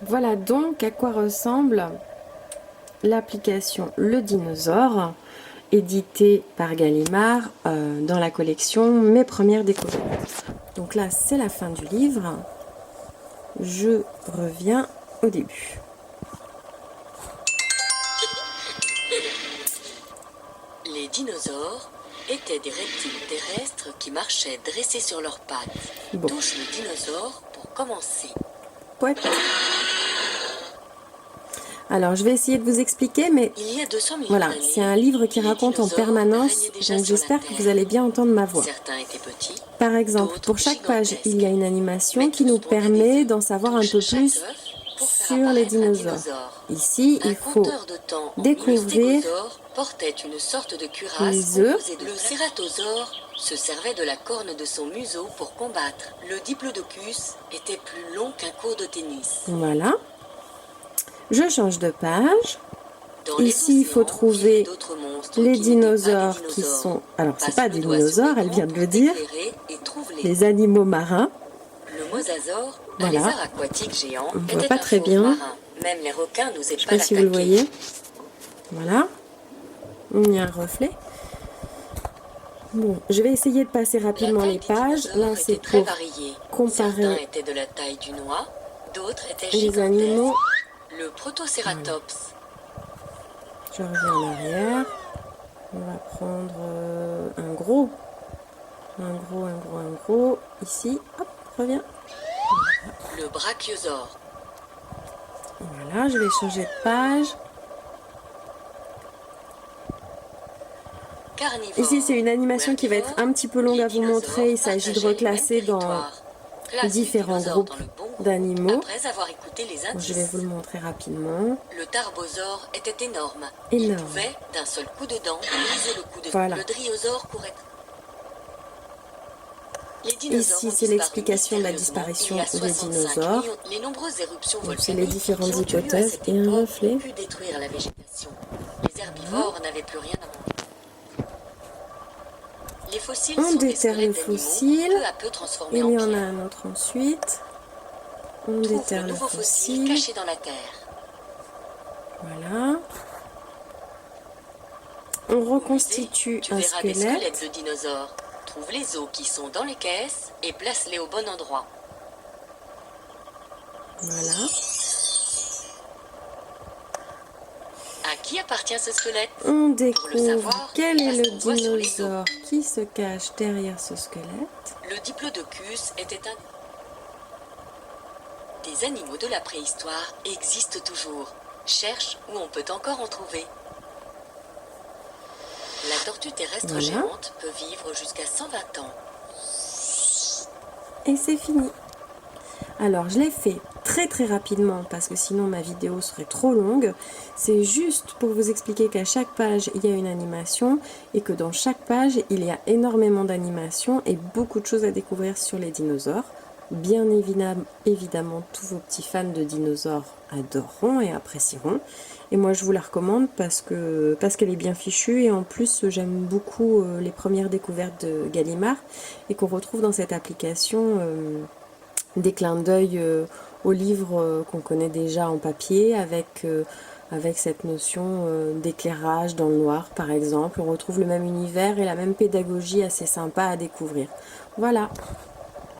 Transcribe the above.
Voilà donc à quoi ressemble l'application Le Dinosaure, éditée par Gallimard dans la collection Mes premières découvertes. Donc là, c'est la fin du livre. Je reviens au début. Les dinosaures étaient des reptiles terrestres qui marchaient dressés sur leurs pattes. Bon. Touche le dinosaure pour commencer. Ouais. Alors, je vais essayer de vous expliquer, mais Il y a 200 millions voilà, d'années, c'est un livre qui les raconte en dinosaures permanence, régnaient déjà donc sur la j'espère que Terre. vous allez bien entendre ma voix. Certains étaient petits, Par exemple, d'autres pour chaque page, gigantesques. il y a une animation Mais qui tous nous pondaient des permet œufs. d'en savoir un Touche peu chaque plus œuf pour faire sur les apparaître un dinosaures. dinosaure. Ici, Un il faut compteur de temps en découvrir mylostégosaure portait une sorte de cuirasse les œufs. composée de le cératosaure se servait de la corne de son museau pour combattre. Le diplodocus était plus long qu'un court de tennis. Voilà. Je change de page. Dans Ici, il faut océans trouver vivaient d'autres monstres les qui n'étaient pas des dinosaures qui dinosaures. sont... Alors, c'est Passe pas le des doigt sur dinosaures, elle l'écran vient de pour le dire. t'éclairer et trouve-les. Les animaux marins. Le mosasaure, un Voilà. lézard aquatique géant, On voit était pas un très fauve bien. marin. Même les requins n'osaient Je sais pas pas si vous le l'attaquer. voyez. Voilà. Il y a un reflet. Bon, je vais essayer de passer rapidement les pages. Là, c'est était très pour variée. Certains comparer étaient de la taille du noix, d'autres étaient les gigantesques. animaux. Le Protocératops, Je reviens en arrière. On va prendre un gros. Un gros. Ici, hop, reviens. le Brachiosaure, Voilà, je vais changer de page. Carnivore. Ici, c'est une animation qui va être un petit peu longue à vous montrer. Il s'agit de reclasser dans différents groupes d'animaux. Après avoir écouté les indices. Je vais vous le montrer rapidement. Le Tarbosaure était énorme. Énorme. Il pouvait, d'un seul coup de dent, briser le cou de Voilà. Le Driosaure courait. Les Ici, dinosaures ont c'est disparu l'explication de la mystérieusement disparition il y a des 65 dinosaures. millions. Les nombreuses éruptions Donc, c'est volcaniques les différentes qui ont eu lieu à hypothèses cette et un époque reflet. ont pu détruire la végétation. Les herbivores n'avaient plus rien à manger. Les fossiles On sont des déterre le squelettes d'animaux fossile. peu à peu transformés Il en y en a pierre. un autre ensuite. On Trouve déterre le le nouveau fossile fossile. caché dans la terre. Voilà. On Au musée, reconstitue tu un verras des squelette. squelettes de dinosaures. Trouve les os qui sont dans les caisses et place-les au bon endroit. Voilà. À qui appartient ce squelette? On le découvre savoir, quel est passe le ton doigt sur les os. dinosaure qui se cache derrière ce squelette. Le diplodocus était un... Des animaux de la préhistoire existent toujours. Cherche où on peut encore en trouver. La tortue terrestre Voilà. géante peut vivre jusqu'à 120 ans. Et c'est fini. Alors, je l'ai fait très rapidement parce que sinon ma vidéo serait trop longue. C'est juste pour vous expliquer qu'à chaque page, il y a une animation et que dans chaque page, il y a énormément d'animations et beaucoup de choses à découvrir sur les dinosaures. Bien évidemment, tous vos petits fans de dinosaures adoreront et apprécieront. Et moi, je vous la recommande parce qu'elle est bien fichue et en plus, j'aime beaucoup les premières découvertes de Gallimard et qu'on retrouve dans cette application des clins d'œil au livre qu'on connaît déjà en papier avec cette notion d'éclairage dans le noir, par exemple. On retrouve le même univers et la même pédagogie assez sympa à découvrir. Voilà.